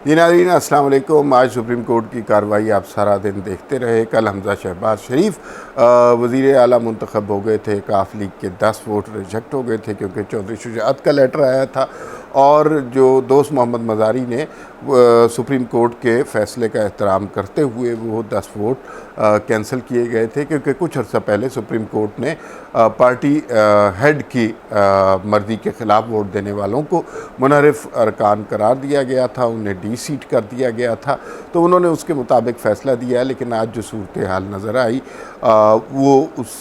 जी नाज़रीन अस्सलाम वालेकुम। आज सुप्रीम कोर्ट की कार्रवाई आप सारा दिन देखते रहे। कल हमज़ा शहबाज शरीफ वज़ीर आला मुंतखब हो गए थे। काफ लीग के 10 वोट रिजेक्ट हो गए थे क्योंकि चौधरी शुजात का लेटर आया था और जो दोस्त मोहम्मद मज़ारी ने सुप्रीम कोर्ट के फ़ैसले का एहतराम करते हुए वो 10 वोट कैंसिल किए गए थे क्योंकि कुछ अर्सा पहले सुप्रीम कोर्ट ने पार्टी हेड की मर्ज़ी के ख़िलाफ़ वोट देने वालों को मुनहरिफ अरकान करार दिया गया था, उन्हें डी सीट कर दिया गया था। तो उन्होंने उसके मुताबिक फ़ैसला दिया है, लेकिन आज जो सूरत हाल नज़र आई वो उस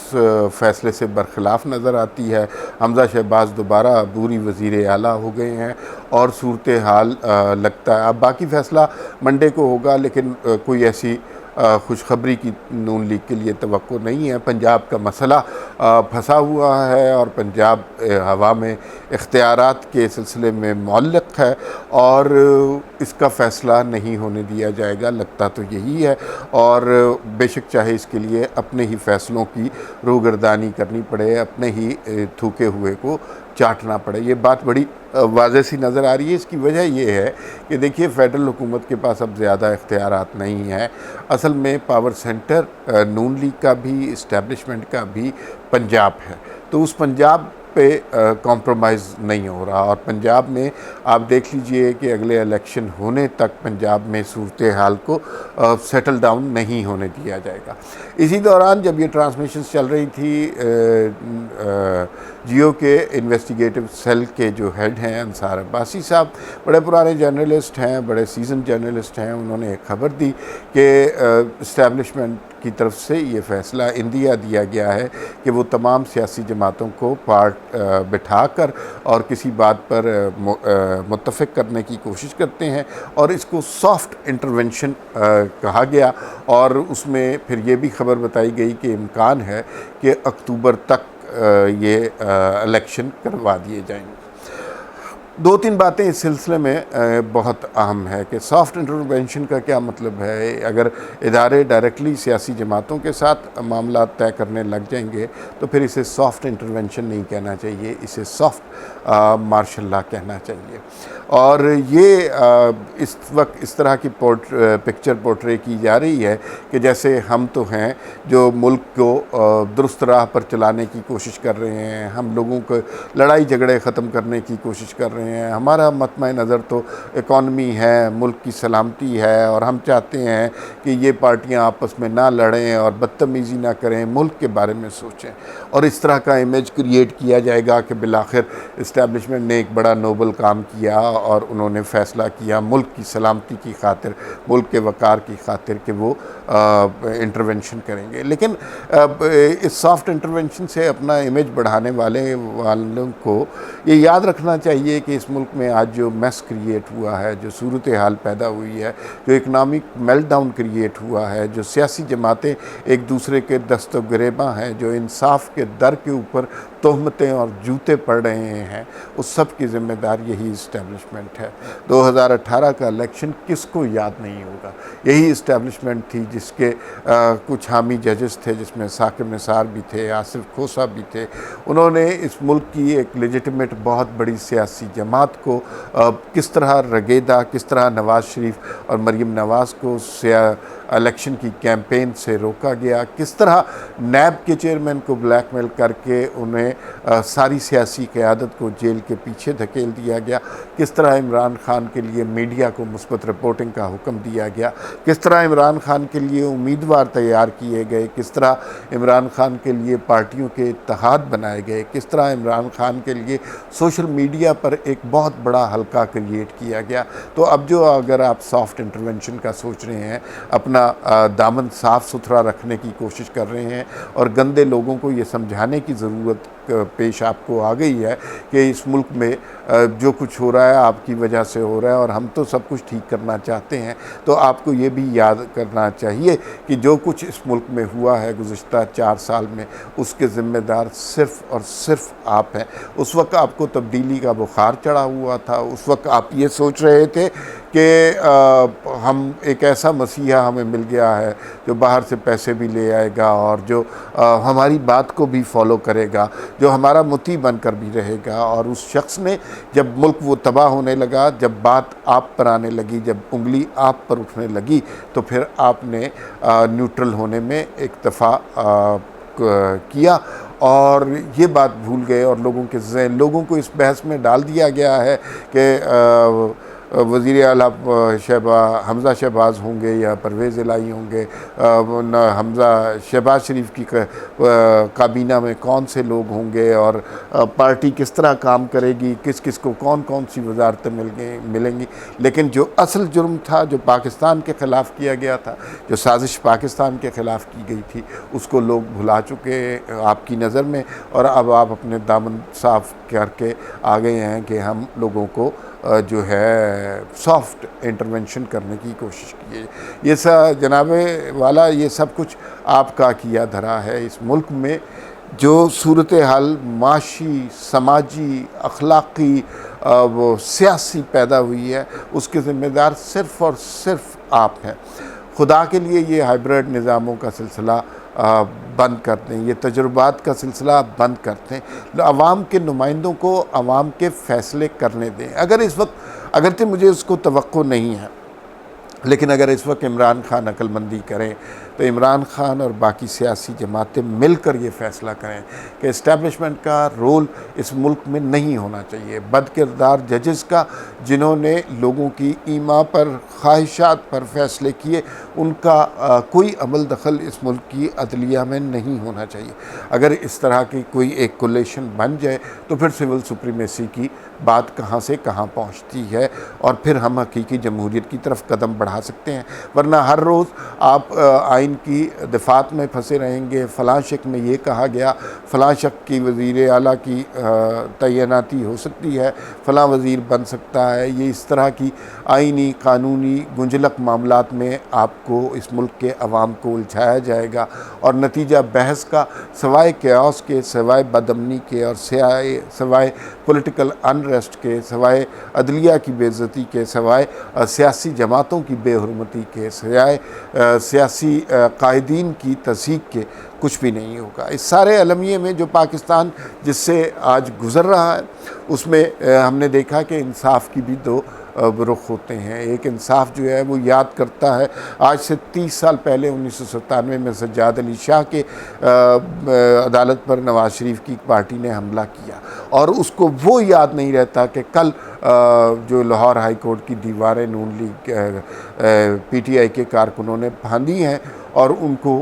फ़ैसले से बरखिलाफ़ नज़र आती है। हमज़ा शहबाज दोबारा अबूरी वज़ीर आला हो गए हैं और सूरत हाल लगता है अब बाकी फ़ैसला मंडे को होगा, लेकिन कोई ऐसी खुशखबरी की नून लीग के लिए तवक्को नहीं है। पंजाब का मसला फंसा हुआ है और पंजाब हवा में इख्तियारात के सिलसिले में मुअल्लक़ है और इसका फ़ैसला नहीं होने दिया जाएगा, लगता तो यही है। और बेशक चाहे इसके लिए अपने ही फ़ैसलों की रूगर्दानी करनी पड़े, अपने ही थूके हुए को चाटना पड़े, ये बात बड़ी वाज़ेह सी नज़र आ रही है। इसकी वजह ये है कि देखिए फ़ेडरल हुकूमत के पास अब ज़्यादा इख्तियारात नहीं है। असल में पावर सेंटर नून लीग का भी, इस्टेब्लिशमेंट का भी पंजाब है, तो उस पंजाब पे कॉम्प्रोमाइज़ नहीं हो रहा। और पंजाब में आप देख लीजिए कि अगले इलेक्शन होने तक पंजाब में सूरत हाल को सेटल डाउन नहीं होने दिया जाएगा। इसी दौरान जब ये ट्रांसमिशंस चल रही थी जियो के इन्वेस्टिगेटिव सेल के जो हेड हैं अंसार अब्बासी साहब, बड़े पुराने जर्नलिस्ट हैं, बड़े सीजन जर्नलिस्ट हैं, उन्होंने एक ख़बर दी कि इस्टेब्लिशमेंट की तरफ से ये फ़ैसला इंदिया दिया गया है कि वो तमाम सियासी जमातों को बिठाकर और किसी बात पर मुत्तफ़िक करने की कोशिश करते हैं और इसको सॉफ्ट इंटरवेंशन कहा गया। और उसमें फिर ये भी ख़बर बताई गई कि इम्कान है कि अक्टूबर तक ये इलेक्शन करवा दिए जाएंगे। दो तीन बातें इस सिलसिले में बहुत अहम है कि सॉफ्ट इंटरवेंशन का क्या मतलब है। अगर इदारे डायरेक्टली सियासी जमातों के साथ मामला तय करने लग जाएंगे तो फिर इसे सॉफ्ट इंटरवेंशन नहीं कहना चाहिए, इसे सॉफ्ट मार्शल लॉ कहना चाहिए। और ये इस वक्त इस तरह की पिक्चर पोर्ट्रे की जा रही है कि जैसे हम तो हैं जो मुल्क को दुरुस्त राह पर चलाने की कोशिश कर रहे हैं, हम लोगों को लड़ाई झगड़े ख़त्म करने की कोशिश कर रहे हैं, हमारा मतमय नज़र तो इकॉनमी है, मुल्क की सलामती है और हम चाहते हैं कि ये पार्टियां आपस में ना लड़ें और बदतमीज़ी ना करें, मुल्क के बारे में सोचें। और इस तरह का इमेज क्रिएट किया जाएगा कि बिलाखिर इस्टेब्लिशमेंट ने एक बड़ा नोबल काम किया और उन्होंने फ़ैसला किया मुल्क की सलामती की खातिर, मुल्क के वक़ार की खातिर कि वो इंटरवेंशन करेंगे। लेकिन इस सॉफ्ट इंटरवेंशन से अपना इमेज बढ़ाने वालों को ये याद रखना चाहिए कि इस मुल्क में आज जो मैस क्रिएट हुआ है, जो सूरत हाल पैदा हुई है, जो इकनॉमिक मेल्टडाउन क्रिएट हुआ है, जो सियासी जमातें एक दूसरे के दस्त गिरेबा हैं, जो इंसाफ के दर के ऊपर तोहमतें और जूते पड़ रहे हैं, उस सब की ज़िम्मेदार यही इस्टेब्लिशमेंट है। 2018 का इलेक्शन किसको याद नहीं होगा, यही इस्टेब्लिशमेंट थी जिसके कुछ हामी जजेस थे, जिसमें साकिब निसार भी थे, आसिफ खोसा भी थे। उन्होंने इस मुल्क की एक लेजिटिमेट बहुत बड़ी सियासी जमात को किस तरह रगेदा, किस तरह नवाज़ शरीफ और मरीम नवाज़ को इलेक्शन की कैंपेन से रोका गया, किस तरह नैब के चेयरमैन को ब्लैकमेल करके उन्हें सारी सियासी क़यादत को जेल के पीछे धकेल दिया गया, किस तरह इमरान खान के लिए मीडिया को मुस्बत रिपोर्टिंग का हुक्म दिया गया, किस तरह इमरान खान के लिए उम्मीदवार तैयार किए गए, किस तरह इमरान खान के लिए पार्टियों के इत्तेहाद बनाए गए, किस तरह इमरान खान के लिए सोशल मीडिया पर एक बहुत बड़ा हल्का क्रिएट किया गया। तो अब जो अगर आप सॉफ्ट इंटरवेंशन का सोच रहे हैं, अपना दामन साफ़ सुथरा रखने की कोशिश कर रहे हैं और गंदे लोगों को ये समझाने की ज़रूरत पेश आपको आ गई है कि इस मुल्क में जो कुछ हो रहा है आपकी वजह से हो रहा है और हम तो सब कुछ ठीक करना चाहते हैं, तो आपको ये भी याद करना चाहिए कि जो कुछ इस मुल्क में हुआ है गुज़िश्ता 4 साल में, उसके ज़िम्मेदार सिर्फ़ और सिर्फ आप हैं। उस वक्त आपको तब्दीली का बुखार चढ़ा हुआ था, उस वक्त आप ये सोच रहे थे कि हम एक ऐसा मसीहा हमें मिल गया है जो बाहर से पैसे भी ले आएगा और जो हमारी बात को भी फॉलो करेगा, जो हमारा मुती बनकर भी रहेगा। और उस शख्स ने जब मुल्क वो तबाह होने लगा, जब बात आप पर आने लगी, जब उंगली आप पर उठने लगी, तो फिर आपने न्यूट्रल होने में इक्तफ़ा किया और ये बात भूल गए। और लोगों को इस बहस में डाल दिया गया है कि वज़ीर आला हमज़ा शहबाज होंगे या परवेज़ इलाही होंगे, हमज़ा शहबाज शरीफ की काबीना में कौन से लोग होंगे और पार्टी किस तरह काम करेगी, किस किस को कौन कौन सी वजारतें मिलेंगी। लेकिन जो असल जुर्म था, जो पाकिस्तान के ख़िलाफ़ किया गया था, जो साजिश पाकिस्तान के ख़िलाफ़ की गई थी, उसको लोग भुला चुके आपकी नज़र में। और अब आप अपने दामन साफ़ करके आ गए हैं कि हम लोगों को जो है सॉफ्ट इंटरवेंशन करने की कोशिश की है। ये सब जनाबे वाला, ये सब कुछ आपका किया धरा है। इस मुल्क में जो सूरत हाल माशी, समाजी, अखलाक़ी, वो सियासी पैदा हुई है, उसके ज़िम्मेदार सिर्फ़ और सिर्फ आप हैं। खुदा के लिए ये हाइब्रिड निज़ामों का सिलसिला बंद कर दें, ये तजुर्बात का सिलसिला बंद कर दें। अवाम के नुमाइंदों को अवाम के फ़ैसले करने दें। अगरचे मुझे उसको तवक्को नहीं है, लेकिन अगर इस वक्त इमरान खान अक्लमंदी करें तो इमरान खान और बाकी सियासी जमातें मिलकर ये फ़ैसला करें कि इस्टेब्लिशमेंट का रोल इस मुल्क में नहीं होना चाहिए। बदकिरदार जजेस का, जिन्होंने लोगों की ईमा पर, ख्वाहिशात पर फ़ैसले किए, उनका कोई अमल दखल इस मुल्क की अदलिया में नहीं होना चाहिए। अगर इस तरह की कोई एक कोलेशन बन जाए तो फिर सिविल सुप्रीमेसी की बात कहाँ से कहाँ पहुँचती है और फिर हम हकीकी जमहूरियत की तरफ कदम बढ़ा सकते हैं। वरना हर रोज़ आप आइन की दफात में फंसे रहेंगे। फ़लाँ शक में ये कहा गया, फ़लाँ शक की वज़ीर आला की तैनाती हो सकती है, फ़लाँ वज़ीर बन सकता है। ये इस तरह की आइनी कानूनी गुंजलक मामलात में आपको, इस मुल्क के अवाम को उलझाया जाएगा और नतीजा बहस का सवाए क्यास के, सवाए बदअमनी के और सवाए पॉलिटिकल अनरेस्ट के, सवाए अदलिया की बेइज्जती के, सवाए सियासी जमातों की बेहुरमती के, सवाए सियासी कायदीन की तज़हीक के कुछ भी नहीं होगा। इस सारे अलमिये में जो पाकिस्तान जिससे आज गुज़र रहा है, उसमें हमने देखा कि इंसाफ की भी दो रुख होते हैं। एक इंसाफ जो है वो याद करता है आज से 30 साल पहले 1997 में सज्जाद अली शाह के अदालत पर नवाज़ शरीफ की पार्टी ने हमला किया, और उसको वो याद नहीं रहता कि कल जो लाहौर हाई कोर्ट की दीवारें नून लीग PTI के कारकुनों ने फांदी हैं और उनको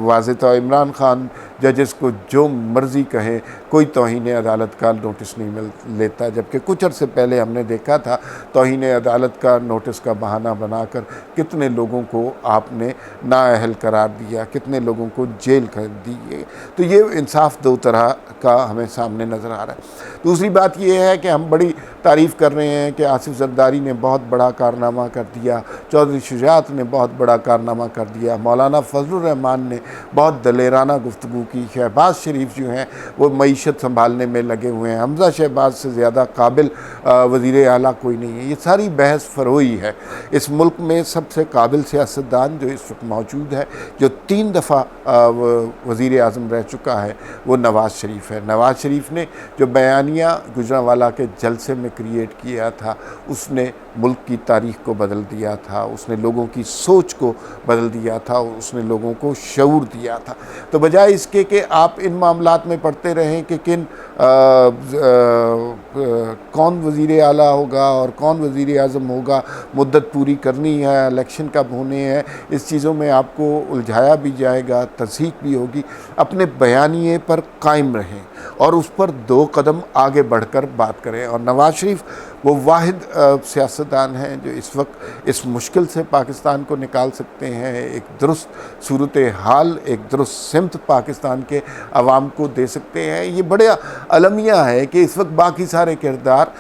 वाज़ेह तौर इमरान खान जजेस को जो मर्ज़ी कहें, कोई तौहीन अदालत का नोटिस नहीं लेता। जबकि कुछ अर्से पहले हमने देखा था तौहीन अदालत का नोटिस का बहाना बनाकर कितने लोगों को आपने नाअहल करार दिया, कितने लोगों को जेल कर दी। तो ये इंसाफ दो तरह का हमें सामने नज़र आ रहा है। दूसरी बात ये है कि हम बड़ी तारीफ़ कर रहे हैं कि आसिफ जरदारी ने बहुत बड़ा कारनामा कर दिया, चौधरी शुजात ने बहुत बड़ा कारनामा कर दिया, मौलाना फजलुर रहमान ने बहुत दलेराना गुफ्तगू की, शहबाज शरीफ जो हैं वो मईशत संभालने में लगे हुए हैं, हमज़ा शहबाज से ज़्यादा काबिल वज़ीर आला कोई नहीं है। ये सारी बहस फरोई है। इस मुल्क में सबसे काबिल सियासतदान जो इस वक्त मौजूद है, जो 3 दफ़ा वज़ीर आज़म रह चुका है, वो नवाज़ शरीफ है। नवाज़ शरीफ ने जो बयानिया गुजरांवाला के जलसे में क्रिएट किया था, उसने मुल्क की तारीख़ को बदल दिया था, उसने लोगों की सोच को बदल दिया था, उसने लोगों को शऊर दिया था। तो बजाय इसके कि आप इन मामलात में पढ़ते रहें कि कौन वज़ीर आला होगा और कौन वज़ीर आज़म होगा, मुद्दत पूरी करनी है, इलेक्शन कब होने हैं, इस चीज़ों में आपको उलझाया भी जाएगा, तज़हीक भी होगी। अपने बयानिए पर कायम रहें और उस पर 2 कदम आगे बढ़कर बात करें। और नवाज़ शरीफ वो वाहिद सियासतदान हैं जो इस वक्त इस मुश्किल से पाकिस्तान को निकाल सकते हैं, एक दुरुस्त सूरत हाल, एक दुरुस्त सिमत पाकिस्तान के अवाम को दे सकते हैं। ये बड़ा अलमिया है कि इस वक्त बाकी सारे किरदार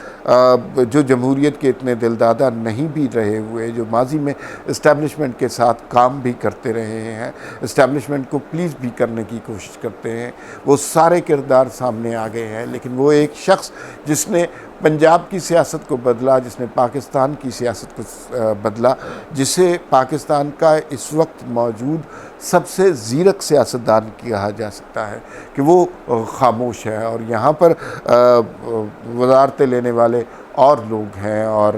जो जमहूरियत के इतने दिलदादा नहीं भी रहे हुए, जो माजी में इस्टेब्लिशमेंट के साथ काम भी करते रहे हैं, इस्टेब्लिशमेंट को प्लीज़ भी करने की कोशिश करते हैं, वो सारे किरदार सामने आ गए हैं। लेकिन वो एक शख्स जिसने पंजाब की सियासत को बदला, जिसने पाकिस्तान की सियासत को बदला, जिसे पाकिस्तान का इस वक्त मौजूद सबसे ज़ीरक सियासतदान कहा जा सकता है कि वो खामोश है और यहाँ पर वज़ारतें लेने वाले और लोग हैं और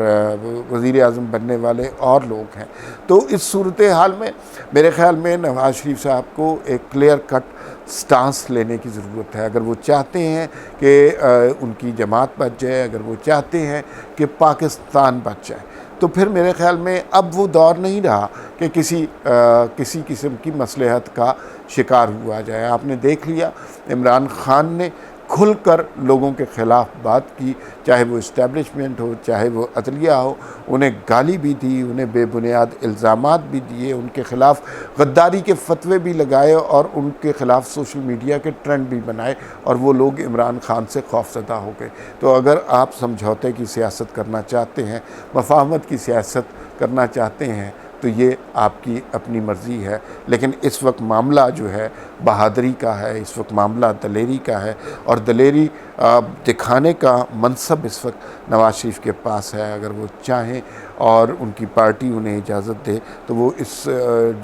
वज़ीर आज़म बनने वाले और लोग हैं। तो इस सूरत हाल में मेरे ख़्याल में नवाज़ शरीफ साहब को एक क्लियर कट स्टांस लेने की ज़रूरत है। अगर वो चाहते हैं कि उनकी जमात बच जाए, अगर वो चाहते हैं कि पाकिस्तान बच जाए, तो फिर मेरे ख़्याल में अब वो दौर नहीं रहा कि किसी किस्म की मसलहत का शिकार हुआ जाए। आपने देख लिया इमरान खान ने खुलकर लोगों के ख़िलाफ़ बात की, चाहे वो इस्टेब्लिशमेंट हो, चाहे वो अदलिया हो, उन्हें गाली भी दी, उन्हें बेबुनियाद इल्ज़ामात भी दिए, उनके ख़िलाफ़ गद्दारी के फतवे भी लगाए और उनके ख़िलाफ़ सोशल मीडिया के ट्रेंड भी बनाए और वो लोग इमरान खान से खौफज़दा हो गए। तो अगर आप समझौते की सियासत करना चाहते हैं, मफ़ाहमत की सियासत करना चाहते हैं, तो ये आपकी अपनी मर्ज़ी है, लेकिन इस वक्त मामला जो है बहादुरी का है, इस वक्त मामला दलेरी का है और दलेरी दिखाने का मनसब इस वक्त नवाज़ शरीफ के पास है। अगर वो चाहें और उनकी पार्टी उन्हें इजाज़त दे तो वो इस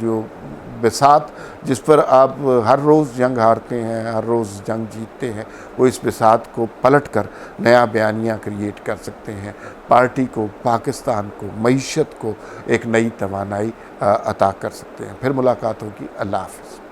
जो बिसात जिस पर आप हर रोज़ जंग हारते हैं, हर रोज़ जंग जीतते हैं, वो इस बिसात को पलट कर नया बयानिया क्रिएट कर सकते हैं, पार्टी को, पाकिस्तान को, मईशत को एक नई तवानाई अता कर सकते हैं। फिर मुलाकात होगी। अल्लाह हाफ़िज़।